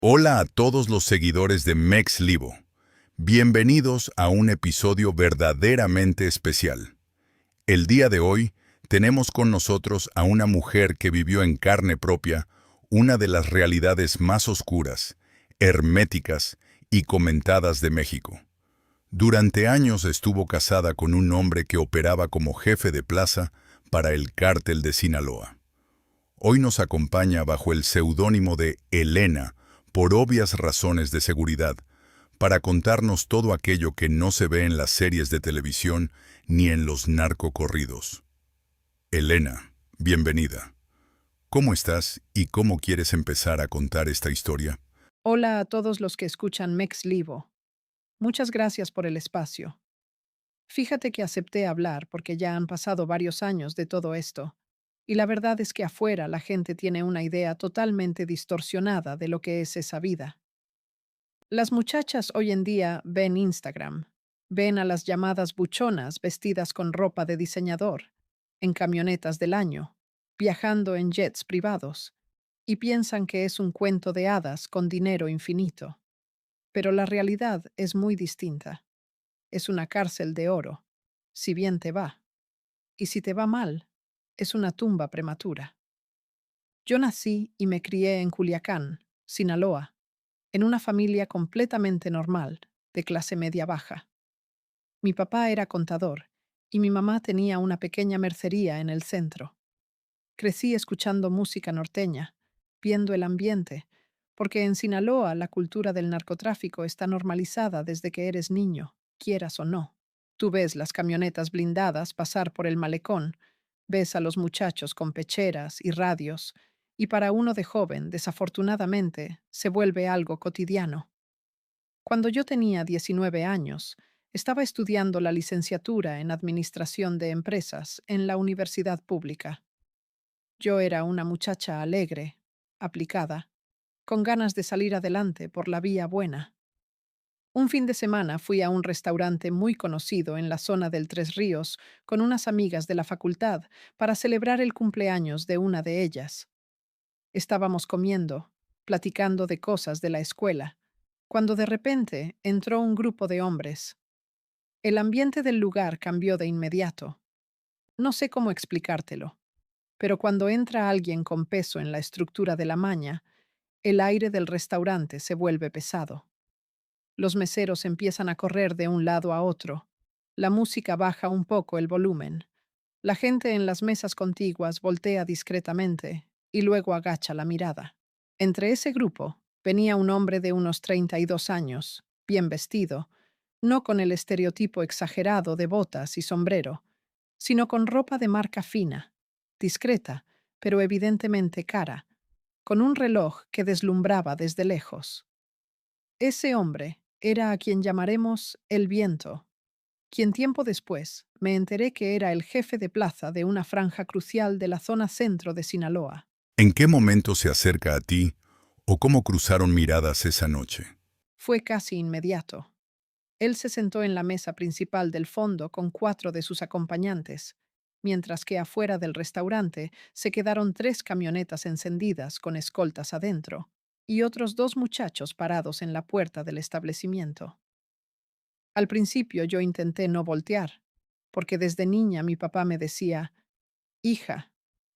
Hola a todos los seguidores de MexLivo. Bienvenidos a un episodio verdaderamente especial. El día de hoy tenemos con nosotros a una mujer que vivió en carne propia una de las realidades más oscuras, herméticas y comentadas de México. Durante años estuvo casada con un hombre que operaba como jefe de plaza para el cártel de Sinaloa. Hoy nos acompaña bajo el seudónimo de Elena, por obvias razones de seguridad, para contarnos todo aquello que no se ve en las series de televisión ni en los narcocorridos. Elena, bienvenida. ¿Cómo estás y cómo quieres empezar a contar esta historia? Hola a todos los que escuchan MexLivo. Muchas gracias por el espacio. Fíjate que acepté hablar porque ya han pasado varios años de todo esto, y la verdad es que afuera la gente tiene una idea totalmente distorsionada de lo que es esa vida. Las muchachas hoy en día ven Instagram, ven a las llamadas buchonas vestidas con ropa de diseñador, en camionetas del año, viajando en jets privados, y piensan que es un cuento de hadas con dinero infinito. Pero la realidad es muy distinta. Es una cárcel de oro, si bien te va. Y si te va mal, es una tumba prematura. Yo nací y me crié en Culiacán, Sinaloa, en una familia completamente normal, de clase media baja. Mi papá era contador y mi mamá tenía una pequeña mercería en el centro. Crecí escuchando música norteña, viendo el ambiente, porque en Sinaloa la cultura del narcotráfico está normalizada desde que eres niño, quieras o no. Tú ves las camionetas blindadas pasar por el malecón, ves a los muchachos con pecheras y radios, y para uno de joven, desafortunadamente, se vuelve algo cotidiano. Cuando yo tenía 19 años, estaba estudiando la licenciatura en Administración de Empresas en la universidad pública. Yo era una muchacha alegre, aplicada, con ganas de salir adelante por la vía buena. Un fin de semana fui a un restaurante muy conocido en la zona del Tres Ríos con unas amigas de la facultad para celebrar el cumpleaños de una de ellas. Estábamos comiendo, platicando de cosas de la escuela, cuando de repente entró un grupo de hombres. El ambiente del lugar cambió de inmediato. No sé cómo explicártelo, pero cuando entra alguien con peso en la estructura de la maña, el aire del restaurante se vuelve pesado. Los meseros empiezan a correr de un lado a otro. La música baja un poco el volumen. La gente en las mesas contiguas voltea discretamente y luego agacha la mirada. Entre ese grupo venía un hombre de unos 32 años, bien vestido, no con el estereotipo exagerado de botas y sombrero, sino con ropa de marca fina, discreta, pero evidentemente cara, con un reloj que deslumbraba desde lejos. Ese hombre era a quien llamaremos el Viento, quien tiempo después me enteré que era el jefe de plaza de una franja crucial de la zona centro de Sinaloa. ¿En qué momento se acerca a ti o cómo cruzaron miradas esa noche? Fue casi inmediato. Él se sentó en la mesa principal del fondo con 4 de sus acompañantes, mientras que afuera del restaurante se quedaron 3 camionetas encendidas con escoltas adentro y otros 2 muchachos parados en la puerta del establecimiento. Al principio yo intenté no voltear, porque desde niña mi papá me decía, hija,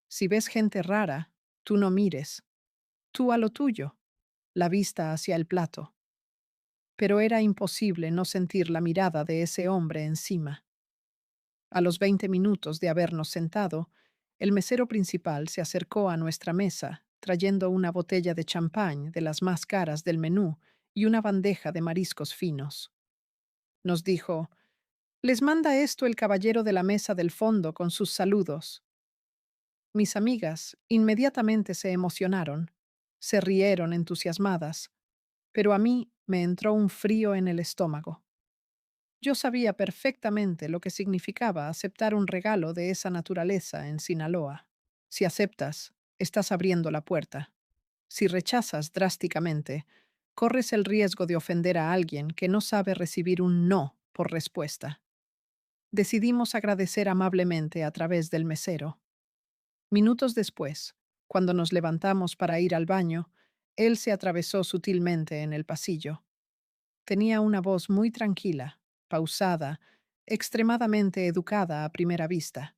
si ves gente rara, tú no mires, tú a lo tuyo, la vista hacia el plato. Pero era imposible no sentir la mirada de ese hombre encima. A los 20 minutos de habernos sentado, el mesero principal se acercó a nuestra mesa, trayendo una botella de champán de las más caras del menú y una bandeja de mariscos finos. Nos dijo, les manda esto el caballero de la mesa del fondo con sus saludos. Mis amigas inmediatamente se emocionaron, se rieron entusiasmadas, pero a mí me entró un frío en el estómago. Yo sabía perfectamente lo que significaba aceptar un regalo de esa naturaleza en Sinaloa. Si aceptas, estás abriendo la puerta. Si rechazas drásticamente, corres el riesgo de ofender a alguien que no sabe recibir un no por respuesta. Decidimos agradecer amablemente a través del mesero. Minutos después, cuando nos levantamos para ir al baño, Él se atravesó sutilmente en el pasillo. Tenía una voz muy tranquila, pausada, extremadamente educada a primera vista.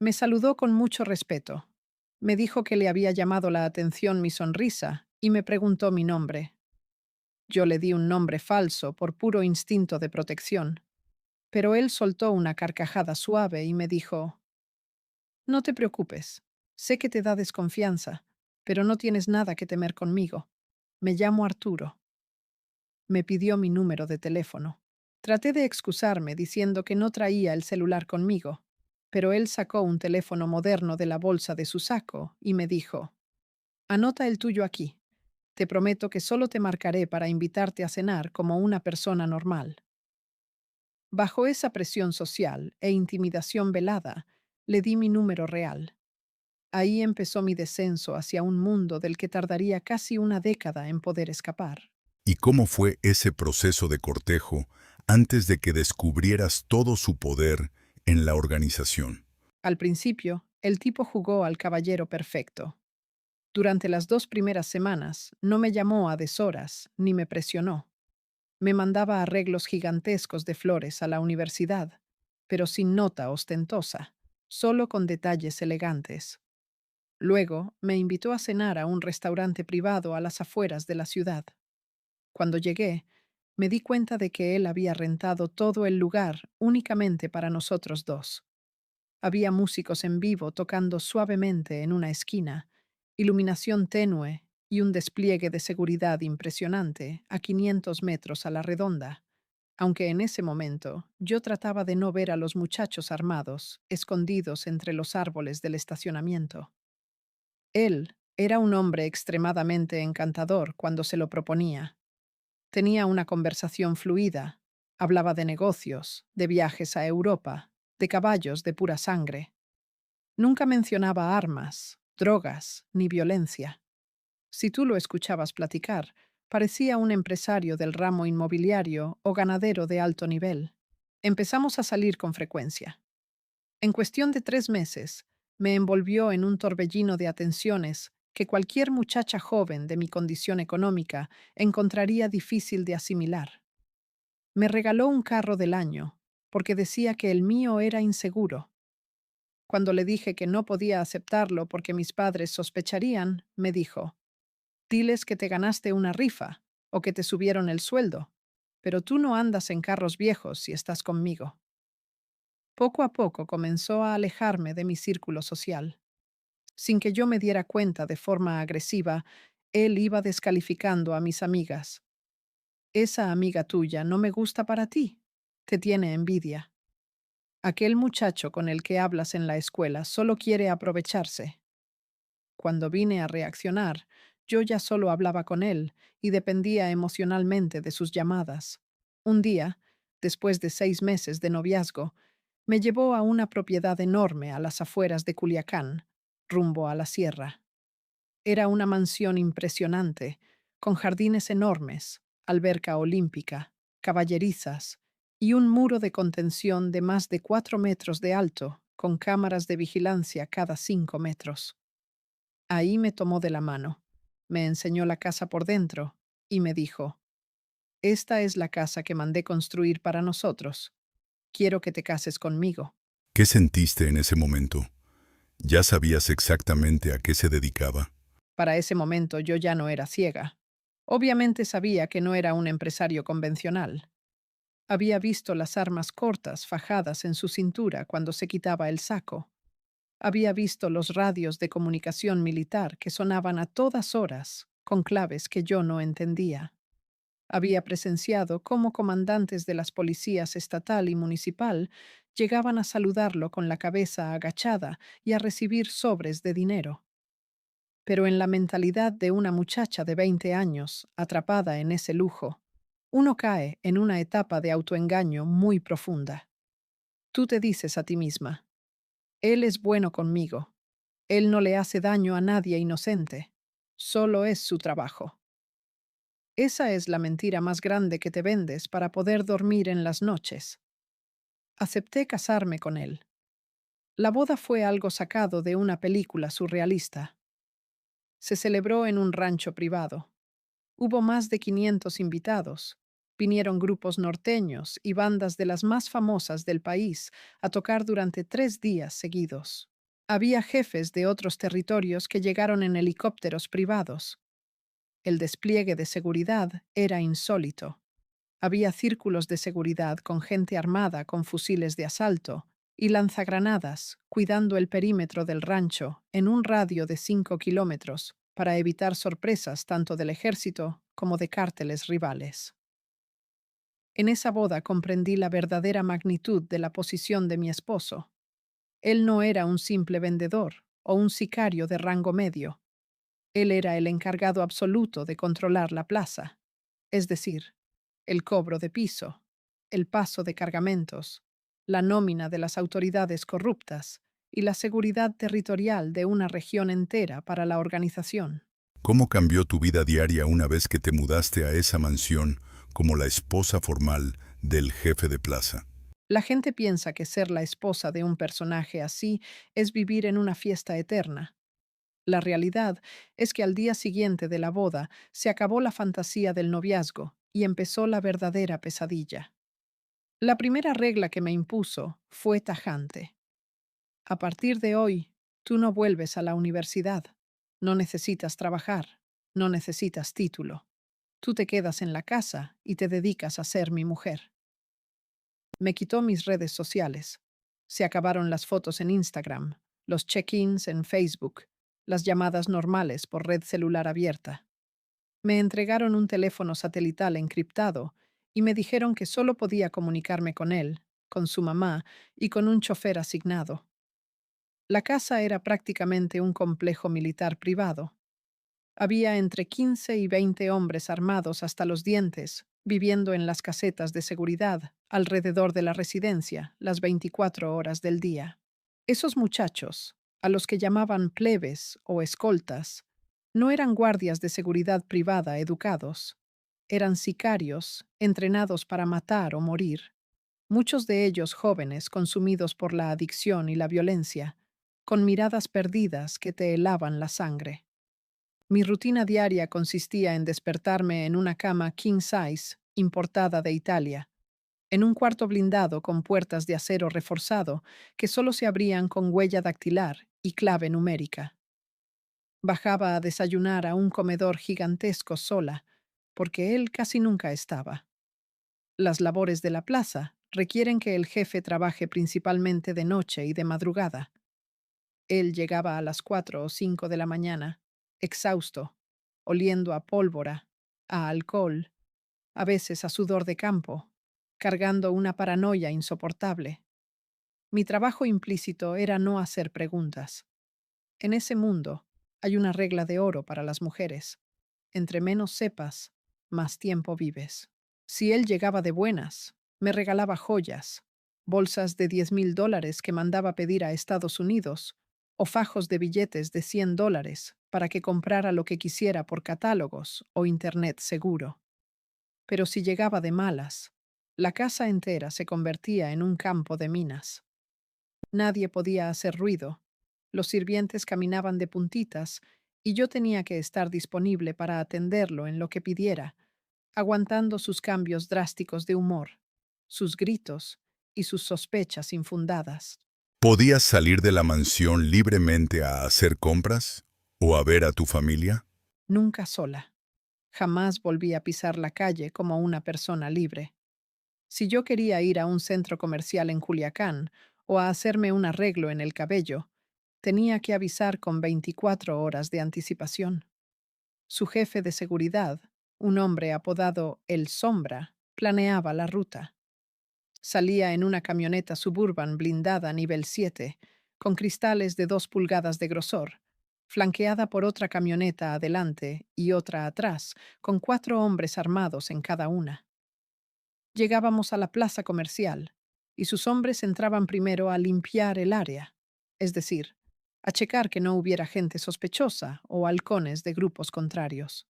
Me saludó con mucho respeto. Me dijo que le había llamado la atención mi sonrisa y me preguntó mi nombre. Yo le di un nombre falso por puro instinto de protección, pero él soltó una carcajada suave y me dijo: No te preocupes, sé que te da desconfianza, pero no tienes nada que temer conmigo. Me llamo Arturo. Me pidió mi número de teléfono. Traté de excusarme diciendo que no traía el celular conmigo, pero él sacó un teléfono moderno de la bolsa de su saco y me dijo: Anota el tuyo aquí. Te prometo que solo te marcaré para invitarte a cenar como una persona normal. Bajo esa presión social e intimidación velada, le di mi número real. Ahí empezó mi descenso hacia un mundo del que tardaría casi una década en poder escapar. ¿Y cómo fue ese proceso de cortejo antes de que descubrieras todo su poder en la organización? Al principio, el tipo jugó al caballero perfecto. Durante las 2 primeras semanas no me llamó a deshoras ni me presionó. Me mandaba arreglos gigantescos de flores a la universidad, pero sin nota ostentosa, solo con detalles elegantes. Luego me invitó a cenar a un restaurante privado a las afueras de la ciudad. Cuando llegué, me di cuenta de que él había rentado todo el lugar únicamente para nosotros dos. Había músicos en vivo tocando suavemente en una esquina, iluminación tenue y un despliegue de seguridad impresionante a 500 metros a la redonda, aunque en ese momento yo trataba de no ver a los muchachos armados, escondidos entre los árboles del estacionamiento. Él era un hombre extremadamente encantador cuando se lo proponía. Tenía una conversación fluida, hablaba de negocios, de viajes a Europa, de caballos de pura sangre. Nunca mencionaba armas, drogas ni violencia. Si tú lo escuchabas platicar, parecía un empresario del ramo inmobiliario o ganadero de alto nivel. Empezamos a salir con frecuencia. En cuestión de 3 meses, me envolvió en un torbellino de atenciones que cualquier muchacha joven de mi condición económica encontraría difícil de asimilar. Me regaló un carro del año, porque decía que el mío era inseguro. Cuando le dije que no podía aceptarlo porque mis padres sospecharían, me dijo: Diles que te ganaste una rifa o que te subieron el sueldo, pero tú no andas en carros viejos si estás conmigo. Poco a poco comenzó a alejarme de mi círculo social. Sin que yo me diera cuenta de forma agresiva, él iba descalificando a mis amigas. Esa amiga tuya no me gusta para ti. Te tiene envidia. Aquel muchacho con el que hablas en la escuela solo quiere aprovecharse. Cuando vine a reaccionar, yo ya solo hablaba con él y dependía emocionalmente de sus llamadas. Un día, después de 6 meses de noviazgo, me llevó a una propiedad enorme a las afueras de Culiacán, rumbo a la sierra. Era una mansión impresionante, con jardines enormes, alberca olímpica, caballerizas y un muro de contención de más de 4 metros de alto, con cámaras de vigilancia cada 5 metros. Ahí me tomó de la mano, me enseñó la casa por dentro y me dijo: Esta es la casa que mandé construir para nosotros. Quiero que te cases conmigo. ¿Qué sentiste en ese momento? ¿Ya sabías exactamente a qué se dedicaba? Para ese momento yo ya no era ciega. Obviamente sabía que no era un empresario convencional. Había visto las armas cortas fajadas en su cintura cuando se quitaba el saco. Había visto los radios de comunicación militar que sonaban a todas horas, con claves que yo no entendía. Había presenciado cómo comandantes de las policías estatal y municipal llegaban a saludarlo con la cabeza agachada y a recibir sobres de dinero. Pero en la mentalidad de una muchacha de 20 años, atrapada en ese lujo, uno cae en una etapa de autoengaño muy profunda. Tú te dices a ti misma: Él es bueno conmigo. Él no le hace daño a nadie inocente. Solo es su trabajo. Esa es la mentira más grande que te vendes para poder dormir en las noches. Acepté casarme con él. La boda fue algo sacado de una película surrealista. Se celebró en un rancho privado. Hubo más de 500 invitados. Vinieron grupos norteños y bandas de las más famosas del país a tocar durante 3 días seguidos. Había jefes de otros territorios que llegaron en helicópteros privados. El despliegue de seguridad era insólito. Había círculos de seguridad con gente armada con fusiles de asalto y lanzagranadas cuidando el perímetro del rancho en un radio de 5 kilómetros para evitar sorpresas tanto del ejército como de cárteles rivales. En esa boda comprendí la verdadera magnitud de la posición de mi esposo. Él no era un simple vendedor o un sicario de rango medio. Él era el encargado absoluto de controlar la plaza, es decir, el cobro de piso, el paso de cargamentos, la nómina de las autoridades corruptas y la seguridad territorial de una región entera para la organización. ¿Cómo cambió tu vida diaria una vez que te mudaste a esa mansión como la esposa formal del jefe de plaza? La gente piensa que ser la esposa de un personaje así es vivir en una fiesta eterna. La realidad es que al día siguiente de la boda se acabó la fantasía del noviazgo y empezó la verdadera pesadilla. La primera regla que me impuso fue tajante. A partir de hoy, tú no vuelves a la universidad. No necesitas trabajar. No necesitas título. Tú te quedas en la casa y te dedicas a ser mi mujer. Me quitó mis redes sociales. Se acabaron las fotos en Instagram, los check-ins en Facebook, las llamadas normales por red celular abierta. Me entregaron un teléfono satelital encriptado y me dijeron que solo podía comunicarme con él, con su mamá y con un chofer asignado. La casa era prácticamente un complejo militar privado. Había entre 15 y 20 hombres armados hasta los dientes, viviendo en las casetas de seguridad alrededor de la residencia las 24 horas del día. Esos muchachos, a los que llamaban plebes o escoltas, no eran guardias de seguridad privada educados. Eran sicarios, entrenados para matar o morir. Muchos de ellos jóvenes consumidos por la adicción y la violencia, con miradas perdidas que te helaban la sangre. Mi rutina diaria consistía en despertarme en una cama king size, importada de Italia, en un cuarto blindado con puertas de acero reforzado que solo se abrían con huella dactilar y clave numérica. Bajaba a desayunar a un comedor gigantesco sola, porque él casi nunca estaba. Las labores de la plaza requieren que el jefe trabaje principalmente de noche y de madrugada. Él llegaba a las 4 o 5 de la mañana, exhausto, oliendo a pólvora, a alcohol, a veces a sudor de campo, cargando una paranoia insoportable. Mi trabajo implícito era no hacer preguntas. En ese mundo hay una regla de oro para las mujeres. Entre menos sepas, más tiempo vives. Si él llegaba de buenas, me regalaba joyas, bolsas de $10,000 que mandaba pedir a Estados Unidos, o fajos de billetes de $100 para que comprara lo que quisiera por catálogos o internet seguro. Pero si llegaba de malas, la casa entera se convertía en un campo de minas. Nadie podía hacer ruido, los sirvientes caminaban de puntitas y yo tenía que estar disponible para atenderlo en lo que pidiera, aguantando sus cambios drásticos de humor, sus gritos y sus sospechas infundadas. ¿Podías salir de la mansión libremente a hacer compras o a ver a tu familia? Nunca sola. Jamás volví a pisar la calle como una persona libre. Si yo quería ir a un centro comercial en Culiacán o a hacerme un arreglo en el cabello, tenía que avisar con 24 horas de anticipación. Su jefe de seguridad, un hombre apodado El Sombra, planeaba la ruta. Salía en una camioneta suburban blindada nivel 7, con cristales de 2 pulgadas de grosor, flanqueada por otra camioneta adelante y otra atrás, con 4 hombres armados en cada una. Llegábamos a la plaza comercial, y sus hombres entraban primero a limpiar el área, es decir, a checar que no hubiera gente sospechosa o halcones de grupos contrarios.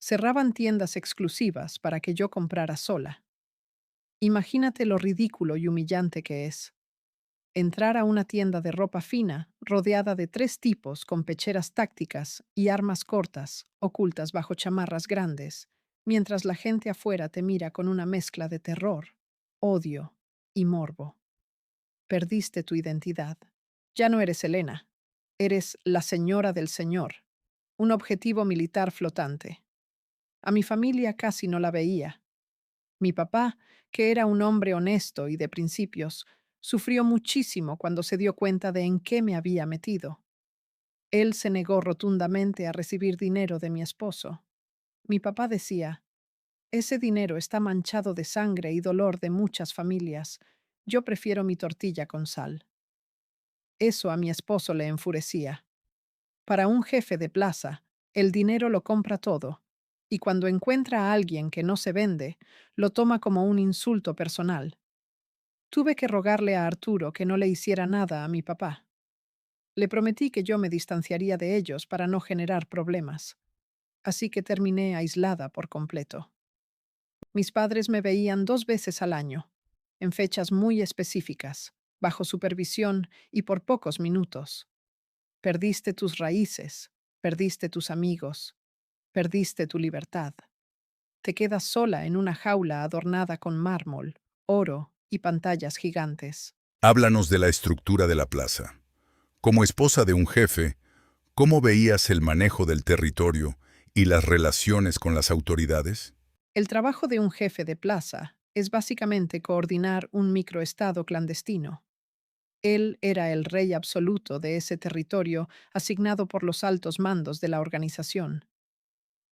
Cerraban tiendas exclusivas para que yo comprara sola. Imagínate lo ridículo y humillante que es. Entrar a una tienda de ropa fina, rodeada de tres tipos con pecheras tácticas y armas cortas, ocultas bajo chamarras grandes, mientras la gente afuera te mira con una mezcla de terror, odio y morbo. Perdiste tu identidad. Ya no eres Elena. Eres la señora del señor, un objetivo militar flotante. A mi familia casi no la veía. Mi papá, que era un hombre honesto y de principios, sufrió muchísimo cuando se dio cuenta de en qué me había metido. Él se negó rotundamente a recibir dinero de mi esposo. Mi papá decía, ese dinero está manchado de sangre y dolor de muchas familias. Yo prefiero mi tortilla con sal. Eso a mi esposo le enfurecía. Para un jefe de plaza, el dinero lo compra todo, y cuando encuentra a alguien que no se vende, lo toma como un insulto personal. Tuve que rogarle a Arturo que no le hiciera nada a mi papá. Le prometí que yo me distanciaría de ellos para no generar problemas, así que terminé aislada por completo. Mis padres me veían 2 veces al año, en fechas muy específicas, bajo supervisión y por pocos minutos. Perdiste tus raíces, perdiste tus amigos, perdiste tu libertad. Te quedas sola en una jaula adornada con mármol, oro y pantallas gigantes. Háblanos de la estructura de la plaza. Como esposa de un jefe, ¿cómo veías el manejo del territorio y las relaciones con las autoridades? El trabajo de un jefe de plaza es básicamente coordinar un microestado clandestino. Él era el rey absoluto de ese territorio asignado por los altos mandos de la organización.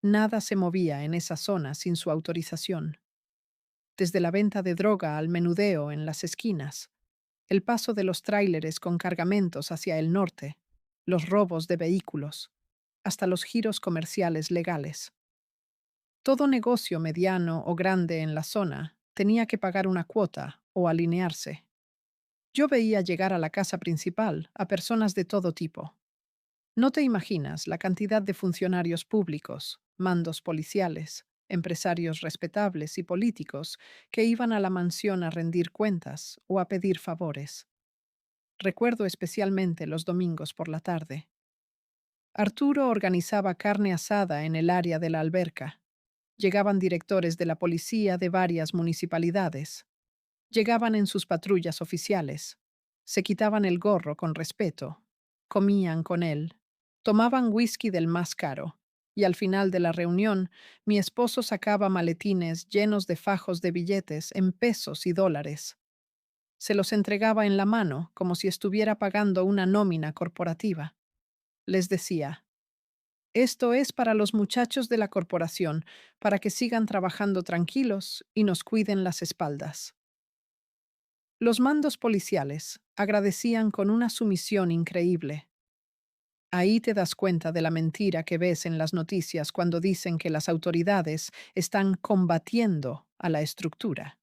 Nada se movía en esa zona sin su autorización. Desde la venta de droga al menudeo en las esquinas, el paso de los tráileres con cargamentos hacia el norte, los robos de vehículos, hasta los giros comerciales legales. Todo negocio mediano o grande en la zona tenía que pagar una cuota o alinearse. Yo veía llegar a la casa principal a personas de todo tipo. No te imaginas la cantidad de funcionarios públicos, mandos policiales, empresarios respetables y políticos que iban a la mansión a rendir cuentas o a pedir favores. Recuerdo especialmente los domingos por la tarde. Arturo organizaba carne asada en el área de la alberca. Llegaban directores de la policía de varias municipalidades. Llegaban en sus patrullas oficiales. Se quitaban el gorro con respeto. Comían con él. Tomaban whisky del más caro. Y al final de la reunión, mi esposo sacaba maletines llenos de fajos de billetes en pesos y dólares. Se los entregaba en la mano como si estuviera pagando una nómina corporativa. Les decía, esto es para los muchachos de la corporación, para que sigan trabajando tranquilos y nos cuiden las espaldas. Los mandos policiales agradecían con una sumisión increíble. Ahí te das cuenta de la mentira que ves en las noticias cuando dicen que las autoridades están combatiendo a la estructura.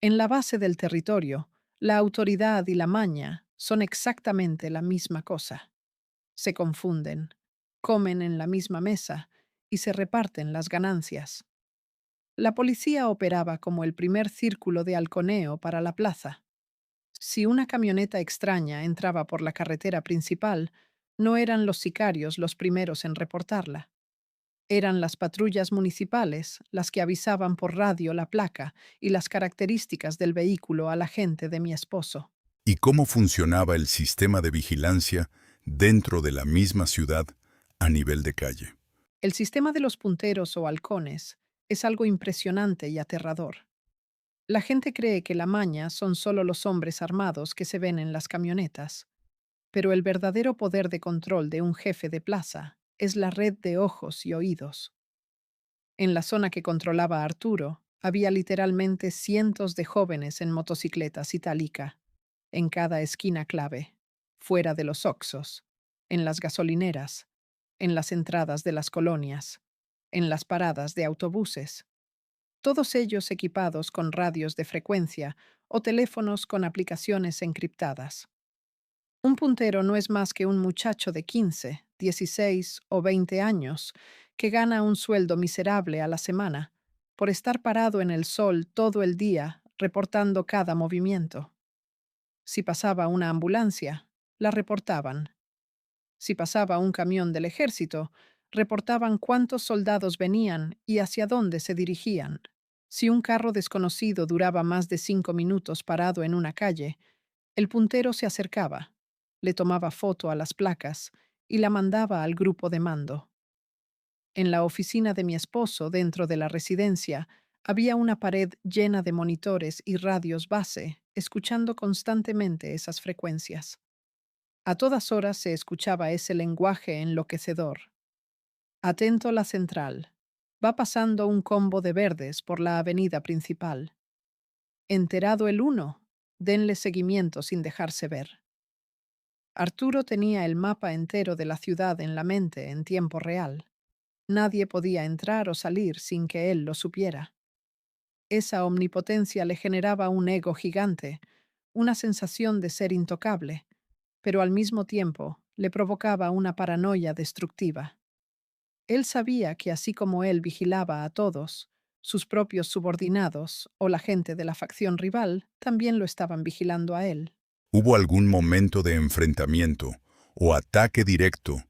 En la base del territorio, la autoridad y la maña son exactamente la misma cosa. Se confunden, comen en la misma mesa y se reparten las ganancias. La policía operaba como el primer círculo de halconeo para la plaza. Si una camioneta extraña entraba por la carretera principal, no eran los sicarios los primeros en reportarla. Eran las patrullas municipales las que avisaban por radio la placa y las características del vehículo a la gente de mi esposo. ¿Y cómo funcionaba el sistema de vigilancia dentro de la misma ciudad a nivel de calle? El sistema de los punteros o halcones es algo impresionante y aterrador. La gente cree que la maña son solo los hombres armados que se ven en las camionetas, pero el verdadero poder de control de un jefe de plaza es la red de ojos y oídos. En la zona que controlaba Arturo, había literalmente cientos de jóvenes en motocicletas itálica, en cada esquina clave, fuera de los oxos, en las gasolineras, en las entradas de las colonias, en las paradas de autobuses, todos ellos equipados con radios de frecuencia o teléfonos con aplicaciones encriptadas. Un puntero no es más que un muchacho de 15, 16 o 20 años que gana un sueldo miserable a la semana por estar parado en el sol todo el día reportando cada movimiento. Si pasaba una ambulancia, la reportaban. Si pasaba un camión del ejército, reportaban cuántos soldados venían y hacia dónde se dirigían. Si un carro desconocido duraba más de 5 minutos parado en una calle, el puntero se acercaba, le tomaba foto a las placas y la mandaba al grupo de mando. En la oficina de mi esposo, dentro de la residencia, había una pared llena de monitores y radios base, escuchando constantemente esas frecuencias. A todas horas se escuchaba ese lenguaje enloquecedor. Atento la central. Va pasando un combo de verdes por la avenida principal. Enterado el uno, denle seguimiento sin dejarse ver. Arturo tenía el mapa entero de la ciudad en la mente en tiempo real. Nadie podía entrar o salir sin que él lo supiera. Esa omnipotencia le generaba un ego gigante, una sensación de ser intocable, pero al mismo tiempo le provocaba una paranoia destructiva. Él sabía que así como él vigilaba a todos, sus propios subordinados o la gente de la facción rival también lo estaban vigilando a él. ¿Hubo algún momento de enfrentamiento o ataque directo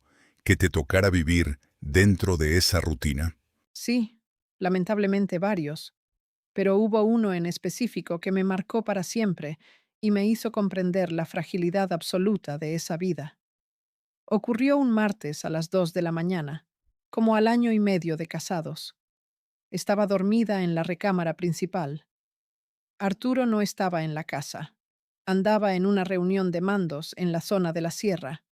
que te tocara vivir dentro de esa rutina? Sí, lamentablemente varios, pero hubo uno en específico que me marcó para siempre y me hizo comprender la fragilidad absoluta de esa vida. Ocurrió un martes a las 2 de la mañana, como al año y medio de casados. Estaba dormida en la recámara principal. Arturo no estaba en la casa. Andaba en una reunión de mandos en la zona de la sierra.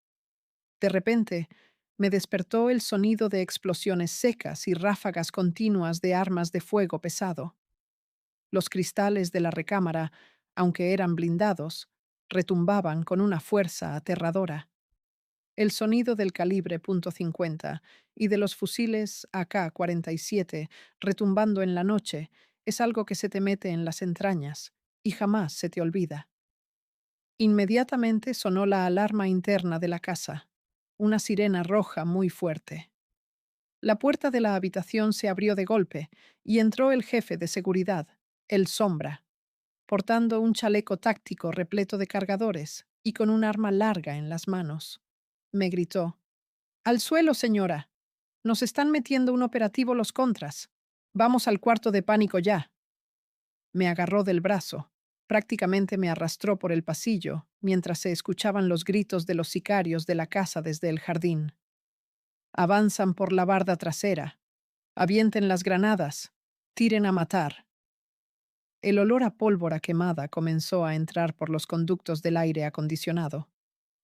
De repente, me despertó el sonido de explosiones secas y ráfagas continuas de armas de fuego pesado. Los cristales de la recámara, aunque eran blindados, retumbaban con una fuerza aterradora. El sonido del calibre .50 y de los fusiles AK-47 retumbando en la noche es algo que se te mete en las entrañas y jamás se te olvida. Inmediatamente sonó la alarma interna de la casa, una sirena roja muy fuerte. La puerta de la habitación se abrió de golpe y entró el jefe de seguridad, el Sombra, portando un chaleco táctico repleto de cargadores y con un arma larga en las manos. Me gritó: «Al suelo, señora. Nos están metiendo un operativo los contras. Vamos al cuarto de pánico ya». Me agarró del brazo. Prácticamente me arrastró por el pasillo, mientras se escuchaban los gritos de los sicarios de la casa desde el jardín. «Avanzan por la barda trasera. Avienten las granadas. Tiren a matar». El olor a pólvora quemada comenzó a entrar por los conductos del aire acondicionado.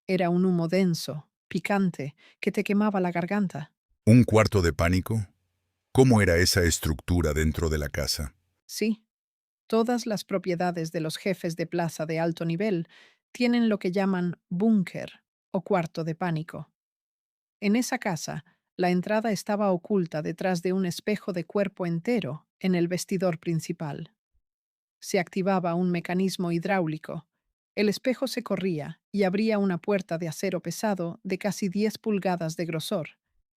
Era un humo denso, picante, que te quemaba la garganta. ¿Un cuarto de pánico? ¿Cómo era esa estructura dentro de la casa? Sí, todas las propiedades de los jefes de plaza de alto nivel tienen lo que llaman búnker o cuarto de pánico. En esa casa, la entrada estaba oculta detrás de un espejo de cuerpo entero en el vestidor principal. Se activaba un mecanismo hidráulico. El espejo se corría y abría una puerta de acero pesado de casi 10 pulgadas de grosor,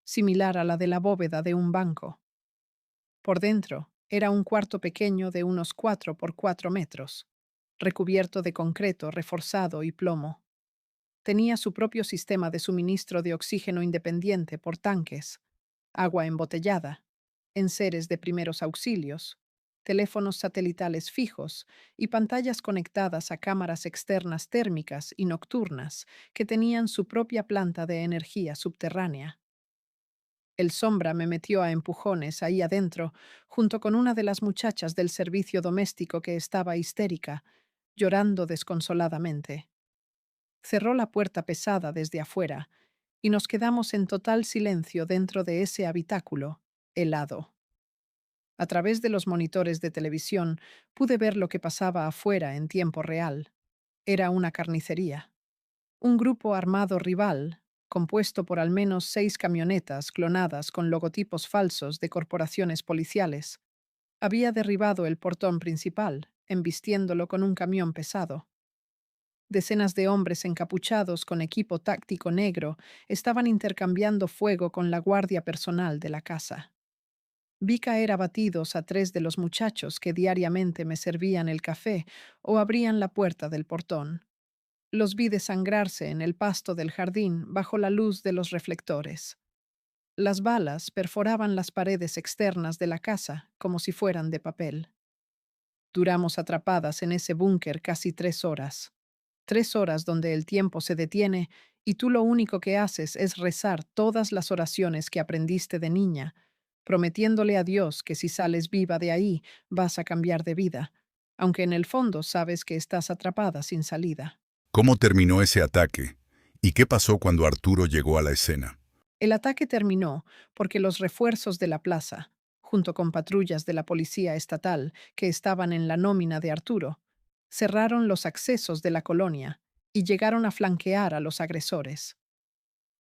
similar a la de la bóveda de un banco. Por dentro, era un cuarto pequeño de unos 4 por 4 metros, recubierto de concreto reforzado y plomo. Tenía su propio sistema de suministro de oxígeno independiente por tanques, agua embotellada, enseres de primeros auxilios, teléfonos satelitales fijos y pantallas conectadas a cámaras externas térmicas y nocturnas que tenían su propia planta de energía subterránea. El Sombra me metió a empujones ahí adentro, junto con una de las muchachas del servicio doméstico que estaba histérica, llorando desconsoladamente. Cerró la puerta pesada desde afuera, y nos quedamos en total silencio dentro de ese habitáculo, helado. A través de los monitores de televisión pude ver lo que pasaba afuera en tiempo real. Era una carnicería. Un grupo armado rival, compuesto por al menos 6 camionetas clonadas con logotipos falsos de corporaciones policiales, había derribado el portón principal, embistiéndolo con un camión pesado. Decenas de hombres encapuchados con equipo táctico negro estaban intercambiando fuego con la guardia personal de la casa. Vi caer abatidos a 3 de los muchachos que diariamente me servían el café o abrían la puerta del portón. Los vi desangrarse en el pasto del jardín bajo la luz de los reflectores. Las balas perforaban las paredes externas de la casa como si fueran de papel. Duramos atrapadas en ese búnker casi 3 horas. 3 horas donde el tiempo se detiene y tú lo único que haces es rezar todas las oraciones que aprendiste de niña, prometiéndole a Dios que si sales viva de ahí vas a cambiar de vida, aunque en el fondo sabes que estás atrapada sin salida. ¿Cómo terminó ese ataque? ¿Y qué pasó cuando Arturo llegó a la escena? El ataque terminó porque los refuerzos de la plaza, junto con patrullas de la policía estatal que estaban en la nómina de Arturo, cerraron los accesos de la colonia y llegaron a flanquear a los agresores.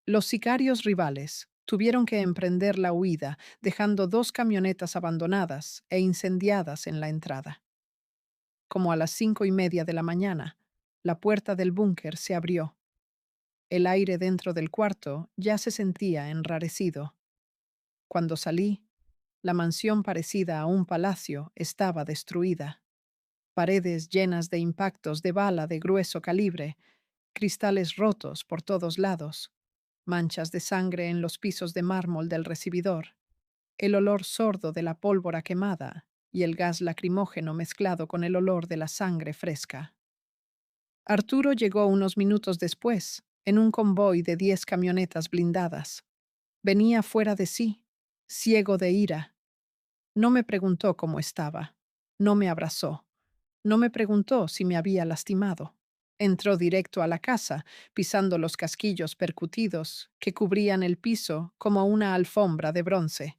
Los sicarios rivales tuvieron que emprender la huida, dejando 2 camionetas abandonadas e incendiadas en la entrada. Como a las 5:30 de la mañana, la puerta del búnker se abrió. El aire dentro del cuarto ya se sentía enrarecido. Cuando salí, la mansión parecida a un palacio estaba destruida. Paredes llenas de impactos de bala de grueso calibre, cristales rotos por todos lados, manchas de sangre en los pisos de mármol del recibidor, el olor sordo de la pólvora quemada y el gas lacrimógeno mezclado con el olor de la sangre fresca. Arturo llegó unos minutos después, en un convoy de 10 camionetas blindadas. Venía fuera de sí, ciego de ira. No me preguntó cómo estaba, no me abrazó, no me preguntó si me había lastimado. Entró directo a la casa, pisando los casquillos percutidos que cubrían el piso como una alfombra de bronce.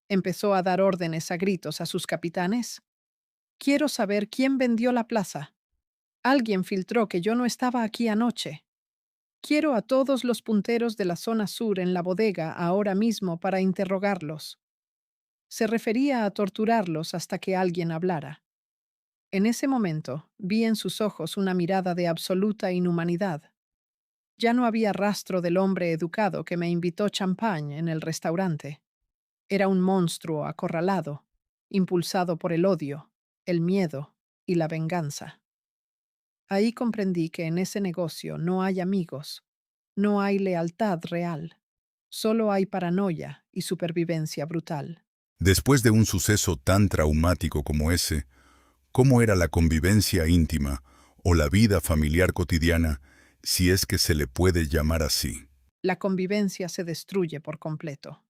Empezó a dar órdenes a gritos a sus capitanes. Quiero saber quién vendió la plaza. Alguien filtró que yo no estaba aquí anoche. Quiero a todos los punteros de la zona sur en la bodega ahora mismo para interrogarlos. Se refería a torturarlos hasta que alguien hablara. En ese momento vi en sus ojos una mirada de absoluta inhumanidad. Ya no había rastro del hombre educado que me invitó champán en el restaurante. Era un monstruo acorralado, impulsado por el odio, el miedo y la venganza. Ahí comprendí que en ese negocio no hay amigos, no hay lealtad real, solo hay paranoia y supervivencia brutal. Después de un suceso tan traumático como ese, ¿cómo era la convivencia íntima o la vida familiar cotidiana, si es que se le puede llamar así? La convivencia se destruye por completo.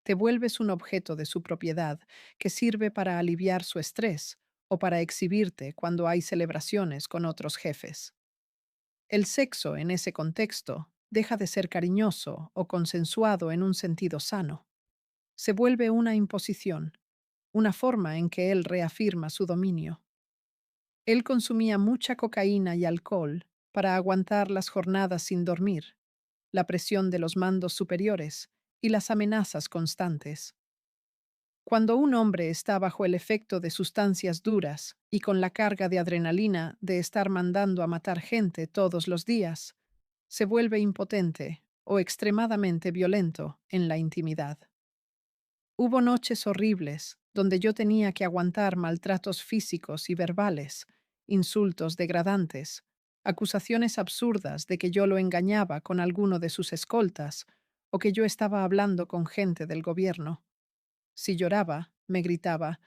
Te vuelves un objeto de su propiedad que sirve para aliviar su estrés o para exhibirte cuando hay celebraciones con otros jefes. El sexo en ese contexto deja de ser cariñoso o consensuado en un sentido sano. Se vuelve una imposición, una forma en que él reafirma su dominio. Él consumía mucha cocaína y alcohol para aguantar las jornadas sin dormir, la presión de los mandos superiores y las amenazas constantes. Cuando un hombre está bajo el efecto de sustancias duras y con la carga de adrenalina de estar mandando a matar gente todos los días, se vuelve impotente o extremadamente violento en la intimidad. Hubo noches horribles donde yo tenía que aguantar maltratos físicos y verbales, insultos degradantes, acusaciones absurdas de que yo lo engañaba con alguno de sus escoltas o que yo estaba hablando con gente del gobierno. Si lloraba, me gritaba,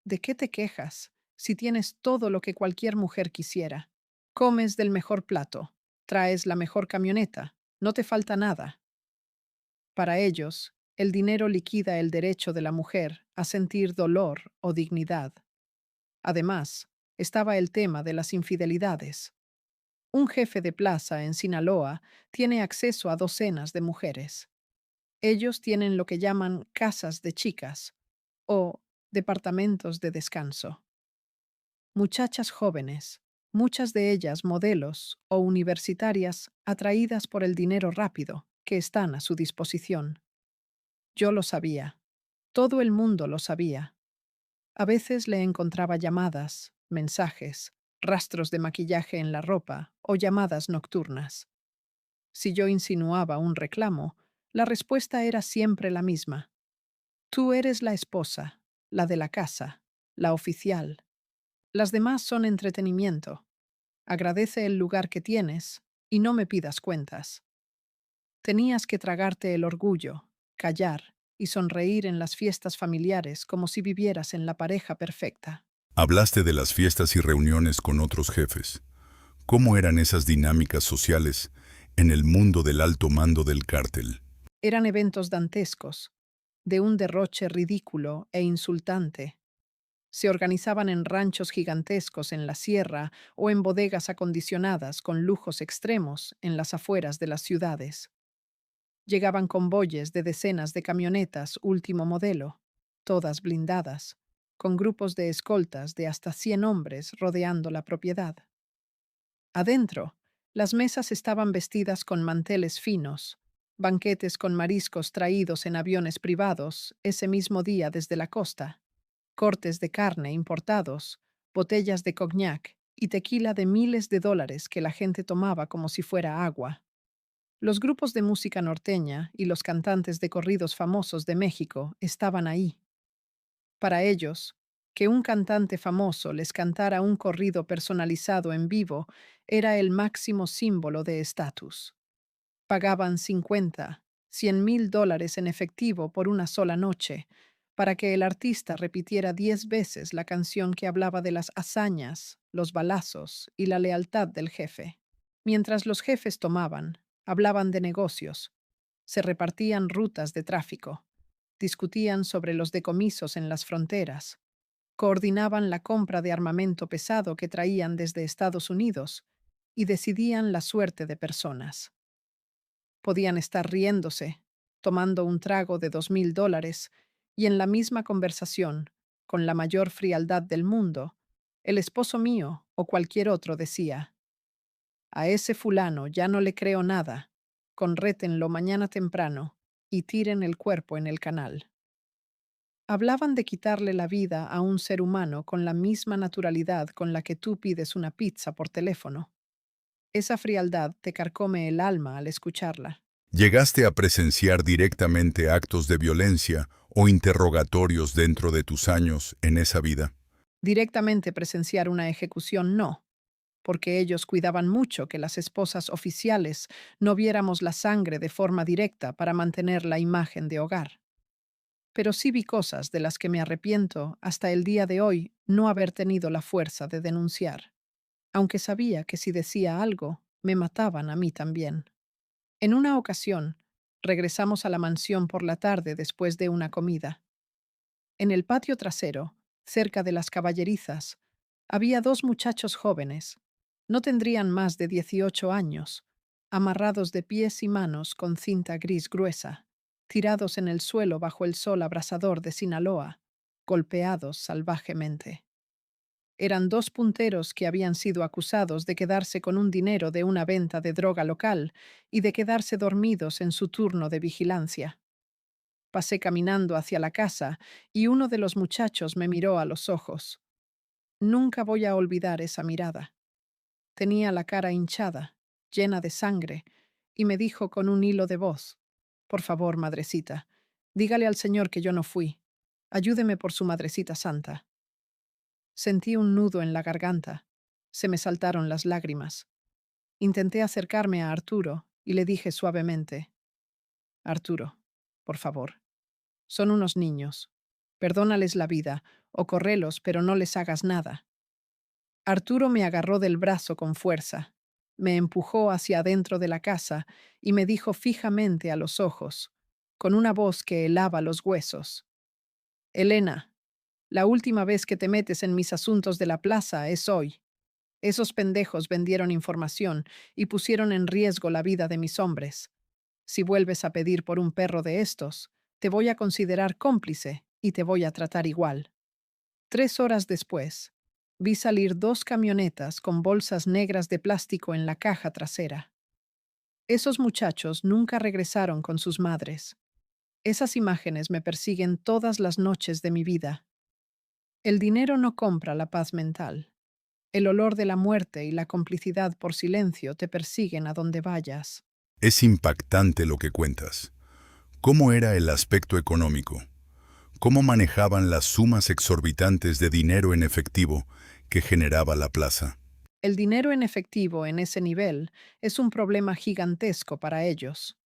¿de qué te quejas si tienes todo lo que cualquier mujer quisiera? Comes del mejor plato, traes la mejor camioneta, no te falta nada. Para ellos, el dinero liquida el derecho de la mujer a sentir dolor o dignidad. Además, estaba el tema de las infidelidades. Un jefe de plaza en Sinaloa tiene acceso a docenas de mujeres. Ellos tienen lo que llaman casas de chicas o departamentos de descanso. Muchachas jóvenes, muchas de ellas modelos o universitarias atraídas por el dinero rápido que están a su disposición. Yo lo sabía. Todo el mundo lo sabía. A veces le encontraba llamadas, mensajes, rastros de maquillaje en la ropa o llamadas nocturnas. Si yo insinuaba un reclamo, la respuesta era siempre la misma. Tú eres la esposa, la de la casa, la oficial. Las demás son entretenimiento. Agradece el lugar que tienes y no me pidas cuentas. Tenías que tragarte el orgullo, callar y sonreír en las fiestas familiares como si vivieras en la pareja perfecta. Hablaste de las fiestas y reuniones con otros jefes. ¿Cómo eran esas dinámicas sociales en el mundo del alto mando del cártel? Eran eventos dantescos, de un derroche ridículo e insultante. Se organizaban en ranchos gigantescos en la sierra o en bodegas acondicionadas con lujos extremos en las afueras de las ciudades. Llegaban convoyes de decenas de camionetas último modelo, todas blindadas, con grupos de escoltas de hasta 100 hombres rodeando la propiedad. Adentro, las mesas estaban vestidas con manteles finos, banquetes con mariscos traídos en aviones privados ese mismo día desde la costa, cortes de carne importados, botellas de cognac y tequila de miles de dólares que la gente tomaba como si fuera agua. Los grupos de música norteña y los cantantes de corridos famosos de México estaban ahí. Para ellos, que un cantante famoso les cantara un corrido personalizado en vivo era el máximo símbolo de estatus. Pagaban 50, 100,000 dólares en efectivo por una sola noche, para que el artista repitiera 10 veces la canción que hablaba de las hazañas, los balazos y la lealtad del jefe. Mientras los jefes tomaban, hablaban de negocios, se repartían rutas de tráfico, discutían sobre los decomisos en las fronteras, coordinaban la compra de armamento pesado que traían desde Estados Unidos y decidían la suerte de personas. Podían estar riéndose, tomando un trago de 2,000 dólares, y en la misma conversación, con la mayor frialdad del mundo, el esposo mío o cualquier otro decía: a ese fulano ya no le creo nada, conrétenlo mañana temprano y tiren el cuerpo en el canal. Hablaban de quitarle la vida a un ser humano con la misma naturalidad con la que tú pides una pizza por teléfono. Esa frialdad te carcome el alma al escucharla. ¿Llegaste a presenciar directamente actos de violencia o interrogatorios dentro de tus años en esa vida? Directamente presenciar una ejecución no, porque ellos cuidaban mucho que las esposas oficiales no viéramos la sangre de forma directa para mantener la imagen de hogar. Pero sí vi cosas de las que me arrepiento hasta el día de hoy no haber tenido la fuerza de denunciar, aunque sabía que si decía algo, me mataban a mí también. En una ocasión, regresamos a la mansión por la tarde después de una comida. En el patio trasero, cerca de las caballerizas, había dos muchachos jóvenes, no tendrían más de 18 años, amarrados de pies y manos con cinta gris gruesa, tirados en el suelo bajo el sol abrasador de Sinaloa, golpeados salvajemente. Eran dos punteros que habían sido acusados de quedarse con un dinero de una venta de droga local y de quedarse dormidos en su turno de vigilancia. Pasé caminando hacia la casa y uno de los muchachos me miró a los ojos. Nunca voy a olvidar esa mirada. Tenía la cara hinchada, llena de sangre, y me dijo con un hilo de voz: por favor, madrecita, dígale al Señor que yo no fui. Ayúdeme por su madrecita santa. Sentí un nudo en la garganta. Se me saltaron las lágrimas. Intenté acercarme a Arturo y le dije suavemente: Arturo, por favor. Son unos niños. Perdónales la vida, o correlos, pero no les hagas nada. Arturo me agarró del brazo con fuerza, me empujó hacia adentro de la casa y me dijo fijamente a los ojos, con una voz que helaba los huesos: Elena, la última vez que te metes en mis asuntos de la plaza es hoy. Esos pendejos vendieron información y pusieron en riesgo la vida de mis hombres. Si vuelves a pedir por un perro de estos, te voy a considerar cómplice y te voy a tratar igual. 3 horas después, vi salir dos camionetas con bolsas negras de plástico en la caja trasera. Esos muchachos nunca regresaron con sus madres. Esas imágenes me persiguen todas las noches de mi vida. El dinero no compra la paz mental. El olor de la muerte y la complicidad por silencio te persiguen a donde vayas. Es impactante lo que cuentas. ¿Cómo era el aspecto económico? ¿Cómo manejaban las sumas exorbitantes de dinero en efectivo que generaba la plaza? El dinero en efectivo en ese nivel es un problema gigantesco para ellos.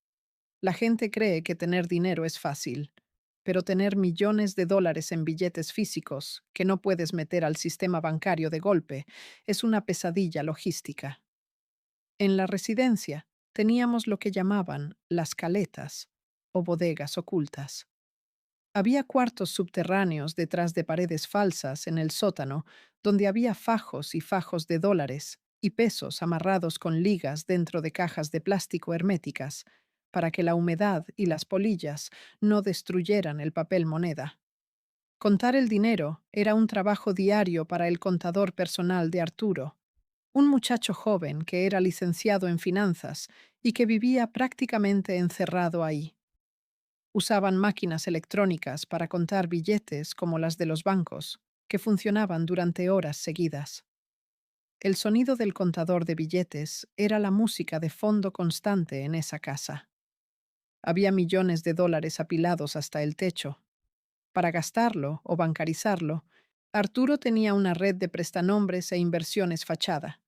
La gente cree que tener dinero es fácil, pero tener millones de dólares en billetes físicos que no puedes meter al sistema bancario de golpe es una pesadilla logística. En la residencia teníamos lo que llamaban las caletas o bodegas ocultas. Había cuartos subterráneos detrás de paredes falsas en el sótano donde había fajos y fajos de dólares y pesos amarrados con ligas dentro de cajas de plástico herméticas para que la humedad y las polillas no destruyeran el papel moneda. Contar el dinero era un trabajo diario para el contador personal de Arturo, un muchacho joven que era licenciado en finanzas y que vivía prácticamente encerrado ahí. Usaban máquinas electrónicas para contar billetes como las de los bancos, que funcionaban durante horas seguidas. El sonido del contador de billetes era la música de fondo constante en esa casa. Había millones de dólares apilados hasta el techo. Para gastarlo o bancarizarlo, Arturo tenía una red de prestanombres e inversiones fachada.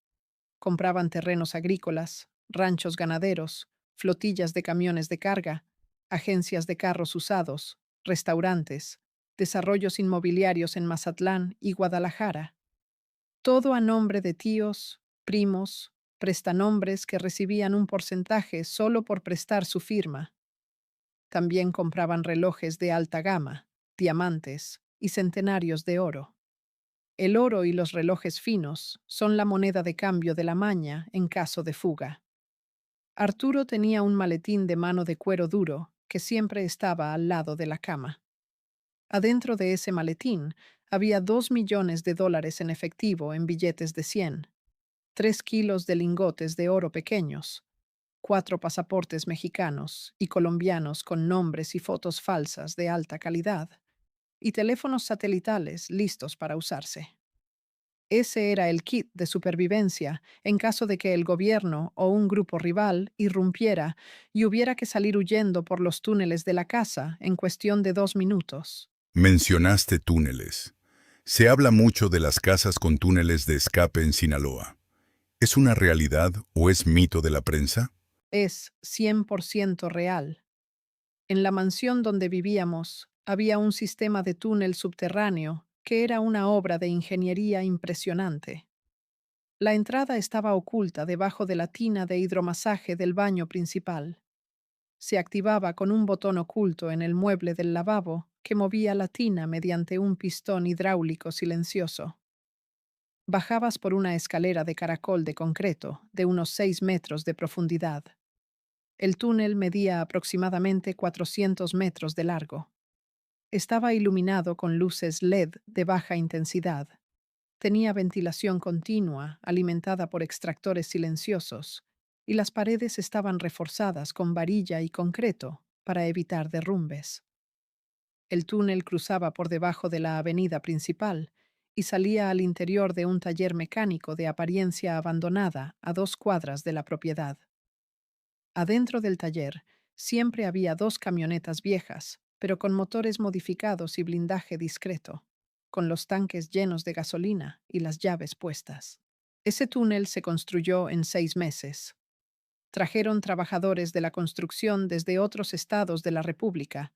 Compraban terrenos agrícolas, ranchos ganaderos, flotillas de camiones de carga, agencias de carros usados, restaurantes, desarrollos inmobiliarios en Mazatlán y Guadalajara. Todo a nombre de tíos, primos, prestanombres que recibían un porcentaje solo por prestar su firma. También compraban relojes de alta gama, diamantes y centenarios de oro. El oro y los relojes finos son la moneda de cambio de la maña en caso de fuga. Arturo tenía un maletín de mano de cuero duro que siempre estaba al lado de la cama. Adentro de ese maletín había 2 millones de dólares en efectivo en billetes de 100, 3 kilos de lingotes de oro pequeños, 4 pasaportes mexicanos y colombianos con nombres y fotos falsas de alta calidad, y teléfonos satelitales listos para usarse. Ese era el kit de supervivencia en caso de que el gobierno o un grupo rival irrumpiera y hubiera que salir huyendo por los túneles de la casa en cuestión de 2 minutos. Mencionaste túneles. Se habla mucho de las casas con túneles de escape en Sinaloa. ¿Es una realidad o es mito de la prensa? Es 100% real. En la mansión donde vivíamos había un sistema de túnel subterráneo que era una obra de ingeniería impresionante. La entrada estaba oculta debajo de la tina de hidromasaje del baño principal. Se activaba con un botón oculto en el mueble del lavabo que movía la tina mediante un pistón hidráulico silencioso. Bajabas por una escalera de caracol de concreto de unos 6 metros de profundidad. El túnel medía aproximadamente 400 metros de largo. Estaba iluminado con luces LED de baja intensidad. Tenía ventilación continua, alimentada por extractores silenciosos, y las paredes estaban reforzadas con varilla y concreto para evitar derrumbes. El túnel cruzaba por debajo de la avenida principal y salía al interior de un taller mecánico de apariencia abandonada a 2 cuadras de la propiedad. Adentro del taller siempre había 2 camionetas viejas, pero con motores modificados y blindaje discreto, con los tanques llenos de gasolina y las llaves puestas. Ese túnel se construyó en 6 meses. Trajeron trabajadores de la construcción desde otros estados de la República.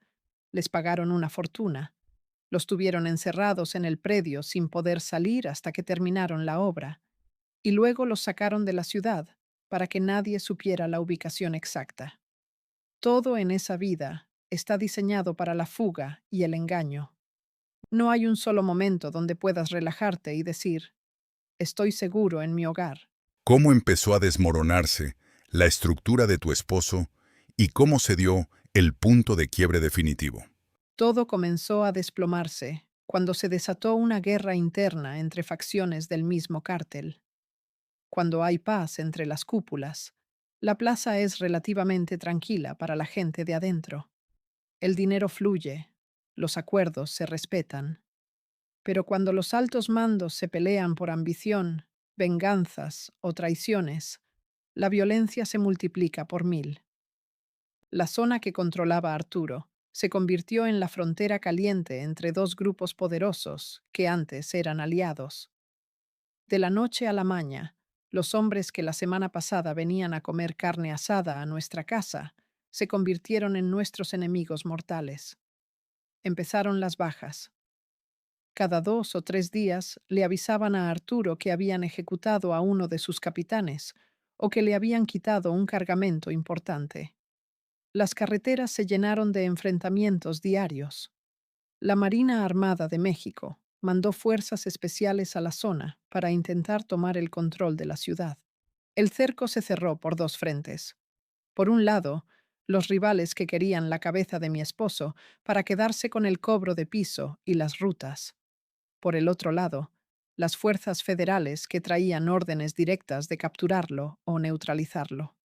Les pagaron una fortuna. Los tuvieron encerrados en el predio sin poder salir hasta que terminaron la obra. Y luego los sacaron de la ciudad para que nadie supiera la ubicación exacta. Todo en esa vida está diseñado para la fuga y el engaño. No hay un solo momento donde puedas relajarte y decir, estoy seguro en mi hogar. ¿Cómo empezó a desmoronarse la estructura de tu esposo y cómo se dio el punto de quiebre definitivo? Todo comenzó a desplomarse cuando se desató una guerra interna entre facciones del mismo cártel. Cuando hay paz entre las cúpulas, la plaza es relativamente tranquila para la gente de adentro. El dinero fluye, los acuerdos se respetan. Pero cuando los altos mandos se pelean por ambición, venganzas o traiciones, la violencia se multiplica por 1000. La zona que controlaba Arturo se convirtió en la frontera caliente entre dos grupos poderosos que antes eran aliados. De la noche a la mañana, Los hombres que la semana pasada venían a comer carne asada a nuestra casa se convirtieron en nuestros enemigos mortales. Empezaron las bajas. Cada 2 o 3 días le avisaban a Arturo que habían ejecutado a uno de sus capitanes o que le habían quitado un cargamento importante. Las carreteras se llenaron de enfrentamientos diarios. La Marina Armada de México mandó fuerzas especiales a la zona para intentar tomar el control de la ciudad. El cerco se cerró por 2 frentes. Por un lado, los rivales que querían la cabeza de mi esposo para quedarse con el cobro de piso y las rutas. Por el otro lado, las fuerzas federales que traían órdenes directas de capturarlo o neutralizarlo.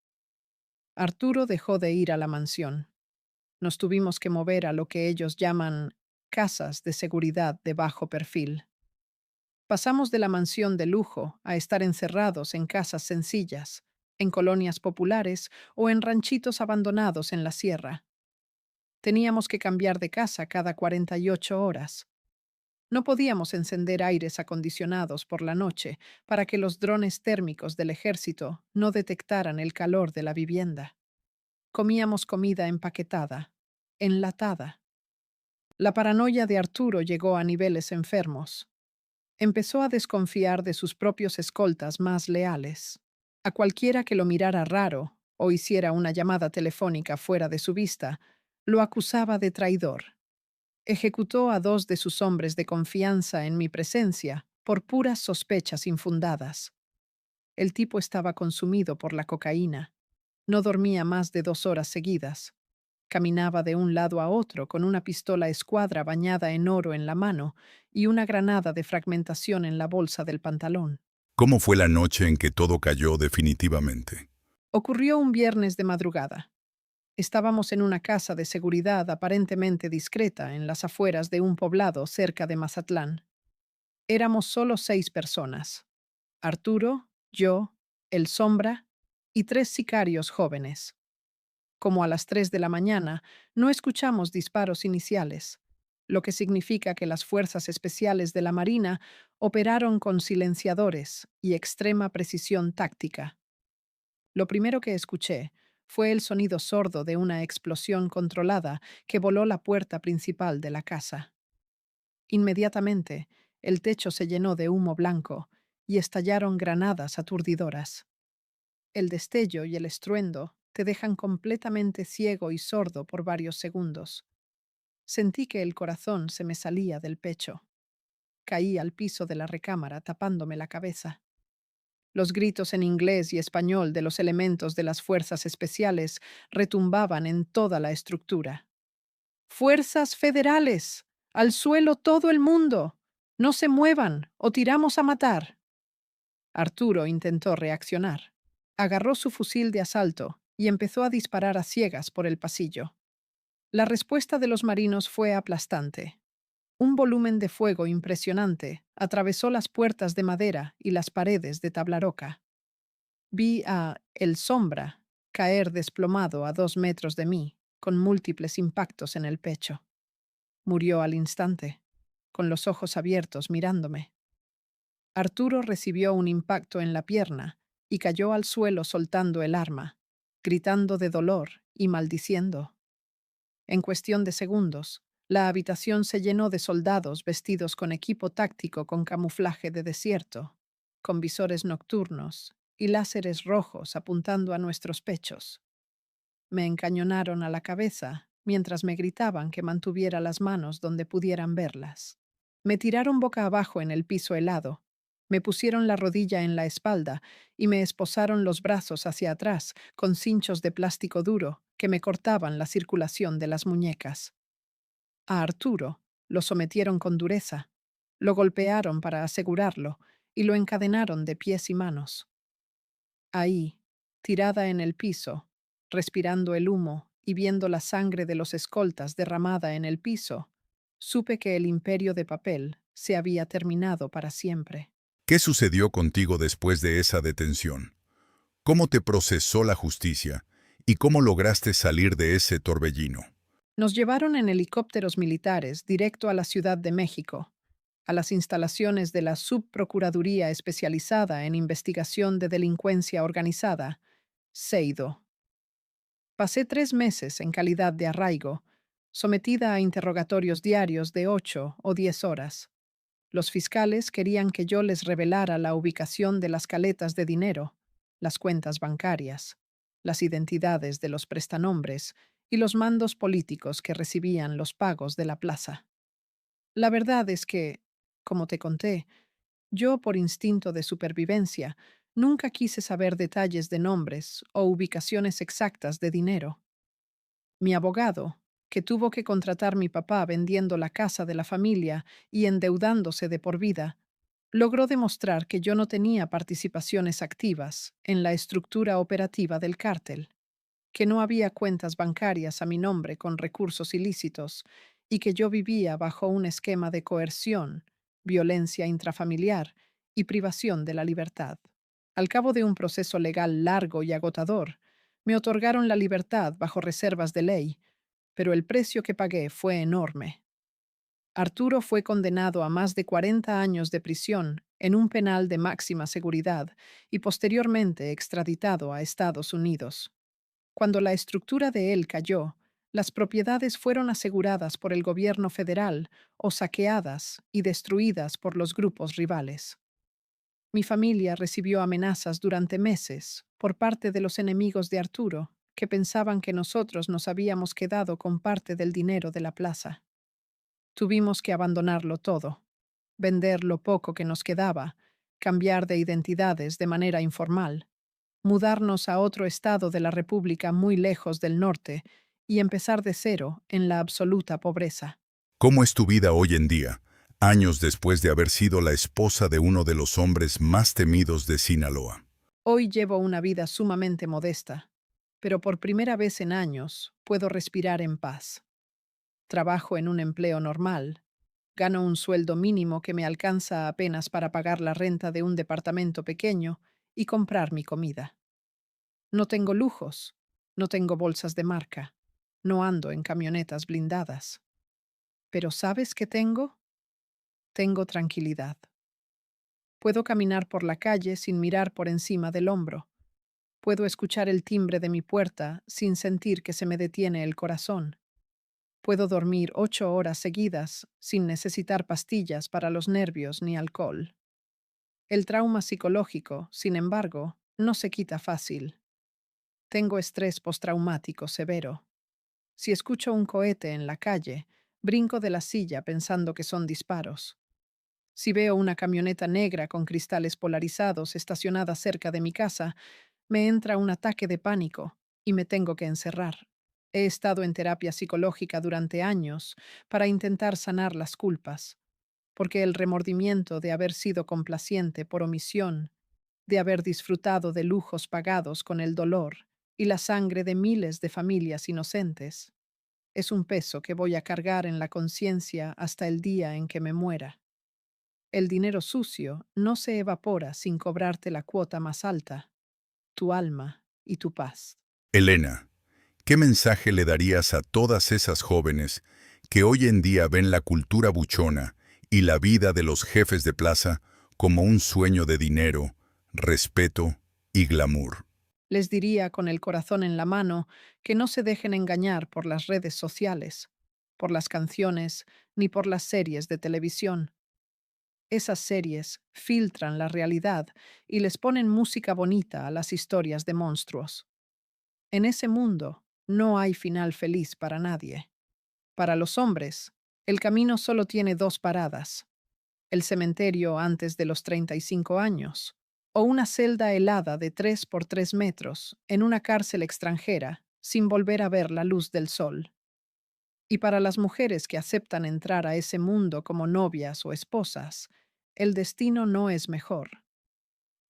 Arturo dejó de ir a la mansión. Nos tuvimos que mover a lo que ellos llaman casas de seguridad de bajo perfil. Pasamos de la mansión de lujo a estar encerrados en casas sencillas, en colonias populares o en ranchitos abandonados en la sierra. Teníamos que cambiar de casa cada 48 horas. No podíamos encender aires acondicionados por la noche para que los drones térmicos del ejército no detectaran el calor de la vivienda. Comíamos comida empaquetada, enlatada. La paranoia de Arturo llegó a niveles enfermos. Empezó a desconfiar de sus propios escoltas más leales. A cualquiera que lo mirara raro o hiciera una llamada telefónica fuera de su vista, lo acusaba de traidor. Ejecutó a 2 de sus hombres de confianza en mi presencia por puras sospechas infundadas. El tipo estaba consumido por la cocaína. No dormía más de 2 horas seguidas. Caminaba de un lado a otro con una pistola escuadra bañada en oro en la mano y una granada de fragmentación en la bolsa del pantalón. ¿Cómo fue la noche en que todo cayó definitivamente? Ocurrió un viernes de madrugada. Estábamos en una casa de seguridad aparentemente discreta en las afueras de un poblado cerca de Mazatlán. Éramos solo 6 personas. Arturo, yo, el Sombra y 3 sicarios jóvenes. Como a las 3 de la mañana, no escuchamos disparos iniciales, lo que significa que las fuerzas especiales de la Marina operaron con silenciadores y extrema precisión táctica. Lo primero que escuché fue el sonido sordo de una explosión controlada que voló la puerta principal de la casa. Inmediatamente, el techo se llenó de humo blanco y estallaron granadas aturdidoras. El destello y el estruendo te dejan completamente ciego y sordo por varios segundos. Sentí que el corazón se me salía del pecho. Caí al piso de la recámara tapándome la cabeza. Los gritos en inglés y español de los elementos de las fuerzas especiales retumbaban en toda la estructura. ¡Fuerzas federales! ¡Al suelo todo el mundo! ¡No se muevan o tiramos a matar! Arturo intentó reaccionar. Agarró su fusil de asalto y empezó a disparar a ciegas por el pasillo. La respuesta de los marinos fue aplastante. Un volumen de fuego impresionante atravesó las puertas de madera y las paredes de tablaroca. Vi a El Sombra caer desplomado a 2 metros de mí, con múltiples impactos en el pecho. Murió al instante, con los ojos abiertos mirándome. Arturo recibió un impacto en la pierna y cayó al suelo soltando el arma, gritando de dolor y maldiciendo. En cuestión de segundos, la habitación se llenó de soldados vestidos con equipo táctico con camuflaje de desierto, con visores nocturnos y láseres rojos apuntando a nuestros pechos. Me encañonaron a la cabeza mientras me gritaban que mantuviera las manos donde pudieran verlas. Me tiraron boca abajo en el piso helado, me pusieron la rodilla en la espalda y me esposaron los brazos hacia atrás con cinchos de plástico duro que me cortaban la circulación de las muñecas. A Arturo lo sometieron con dureza, lo golpearon para asegurarlo y lo encadenaron de pies y manos. Ahí, tirada en el piso, respirando el humo y viendo la sangre de los escoltas derramada en el piso, supe que el imperio de papel se había terminado para siempre. ¿Qué sucedió contigo después de esa detención? ¿Cómo te procesó la justicia? ¿Y cómo lograste salir de ese torbellino? Nos llevaron en helicópteros militares directo a la Ciudad de México. a las instalaciones de la Subprocuraduría Especializada en Investigación de Delincuencia Organizada, SEIDO. Pasé 3 meses en calidad de arraigo, sometida a interrogatorios diarios de 8 o 10 horas. Los fiscales querían que yo les revelara la ubicación de las caletas de dinero, las cuentas bancarias, las identidades de los prestanombres y los mandos políticos que recibían los pagos de la plaza. La verdad es que, como te conté, yo, por instinto de supervivencia, nunca quise saber detalles de nombres o ubicaciones exactas de dinero. Mi abogado, que tuvo que contratar mi papá vendiendo la casa de la familia y endeudándose de por vida, logró demostrar que yo no tenía participaciones activas en la estructura operativa del cártel, que no había cuentas bancarias a mi nombre con recursos ilícitos y que yo vivía bajo un esquema de coerción, violencia intrafamiliar y privación de la libertad. Al cabo de un proceso legal largo y agotador, me otorgaron la libertad bajo reservas de ley, pero el precio que pagué fue enorme. Arturo fue condenado a más de 40 años de prisión en un penal de máxima seguridad y posteriormente extraditado a Estados Unidos. Cuando la estructura de él cayó, las propiedades fueron aseguradas por el gobierno federal o saqueadas y destruidas por los grupos rivales. Mi familia recibió amenazas durante meses por parte de los enemigos de Arturo, que pensaban que nosotros nos habíamos quedado con parte del dinero de la plaza. Tuvimos que abandonarlo todo, vender lo poco que nos quedaba, cambiar de identidades de manera informal, mudarnos a otro estado de la República muy lejos del norte y empezar de cero en la absoluta pobreza. ¿Cómo es tu vida hoy en día, años después de haber sido la esposa de uno de los hombres más temidos de Sinaloa? Hoy llevo una vida sumamente modesta, pero por primera vez en años puedo respirar en paz. Trabajo en un empleo normal, gano un sueldo mínimo que me alcanza apenas para pagar la renta de un departamento pequeño y comprar mi comida. No tengo lujos, no tengo bolsas de marca, no ando en camionetas blindadas. Pero ¿sabes qué tengo? Tengo tranquilidad. Puedo caminar por la calle sin mirar por encima del hombro. Puedo escuchar el timbre de mi puerta sin sentir que se me detiene el corazón. Puedo dormir 8 horas seguidas sin necesitar pastillas para los nervios ni alcohol. El trauma psicológico, sin embargo, no se quita fácil. Tengo estrés postraumático severo. Si escucho un cohete en la calle, brinco de la silla pensando que son disparos. Si veo una camioneta negra con cristales polarizados estacionada cerca de mi casa, me entra un ataque de pánico y me tengo que encerrar. He estado en terapia psicológica durante años para intentar sanar las culpas, porque el remordimiento de haber sido complaciente por omisión, de haber disfrutado de lujos pagados con el dolor y la sangre de miles de familias inocentes, es un peso que voy a cargar en la conciencia hasta el día en que me muera. El dinero sucio no se evapora sin cobrarte la cuota más alta, tu alma y tu paz. Elena, ¿qué mensaje le darías a todas esas jóvenes que hoy en día ven la cultura buchona y la vida de los jefes de plaza como un sueño de dinero, respeto y glamour? Les diría con el corazón en la mano que no se dejen engañar por las redes sociales, por las canciones, ni por las series de televisión. Esas series filtran la realidad y les ponen música bonita a las historias de monstruos. En ese mundo no hay final feliz para nadie. Para los hombres, el camino solo tiene dos paradas: el cementerio antes de los 35 años, o una celda helada de 3 por 3 metros en una cárcel extranjera sin volver a ver la luz del sol. Y para las mujeres que aceptan entrar a ese mundo como novias o esposas, el destino no es mejor.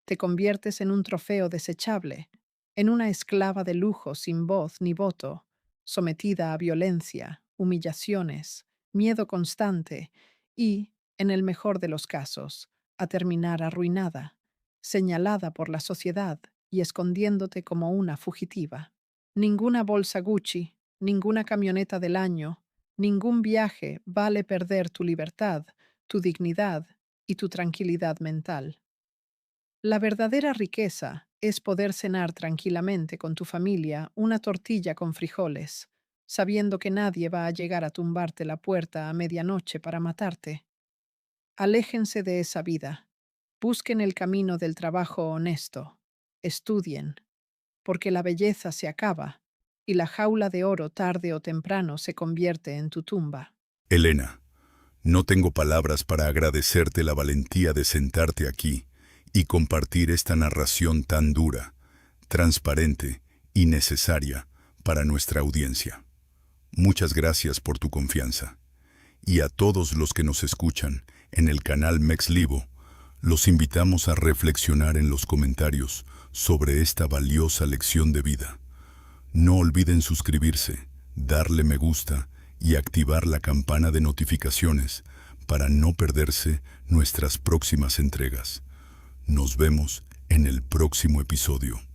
Te conviertes en un trofeo desechable, en una esclava de lujo sin voz ni voto, sometida a violencia, humillaciones, miedo constante y, en el mejor de los casos, a terminar arruinada, señalada por la sociedad y escondiéndote como una fugitiva. Ninguna bolsa Gucci, ninguna camioneta del año, ningún viaje vale perder tu libertad tu dignidad y tu tranquilidad mental. La verdadera riqueza es poder cenar tranquilamente con tu familia una tortilla con frijoles, sabiendo que nadie va a llegar a tumbarte la puerta a medianoche para matarte. Aléjense de esa vida. Busquen el camino del trabajo honesto. Estudien, porque la belleza se acaba y la jaula de oro tarde o temprano se convierte en tu tumba. Elena, no tengo palabras para agradecerte la valentía de sentarte aquí y compartir esta narración tan dura, transparente y necesaria para nuestra audiencia. Muchas gracias por tu confianza. Y a todos los que nos escuchan en el canal MexLivo, los invitamos a reflexionar en los comentarios sobre esta valiosa lección de vida. No olviden suscribirse, darle me gusta y activar la campana de notificaciones para no perderse nuestras próximas entregas. Nos vemos en el próximo episodio.